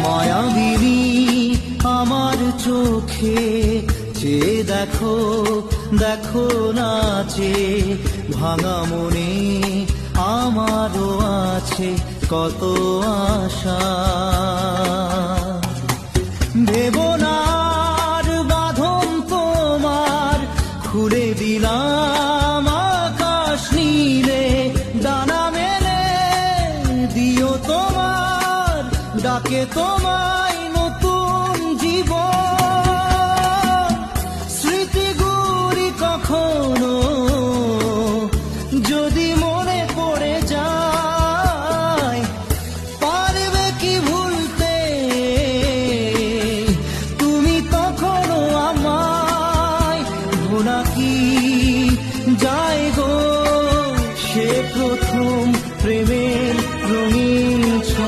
মায়াবিনী আমার চোখে চেয়ে দেখো, দেখো নাচে ভাঙা মনে আমারও আছে কত আশা। ভেবো না আর বাঁধন তোমার, খুলে দিলাম আকাশ নীলে, ডানা মেলে দিও তোমার ডাকে তোমায়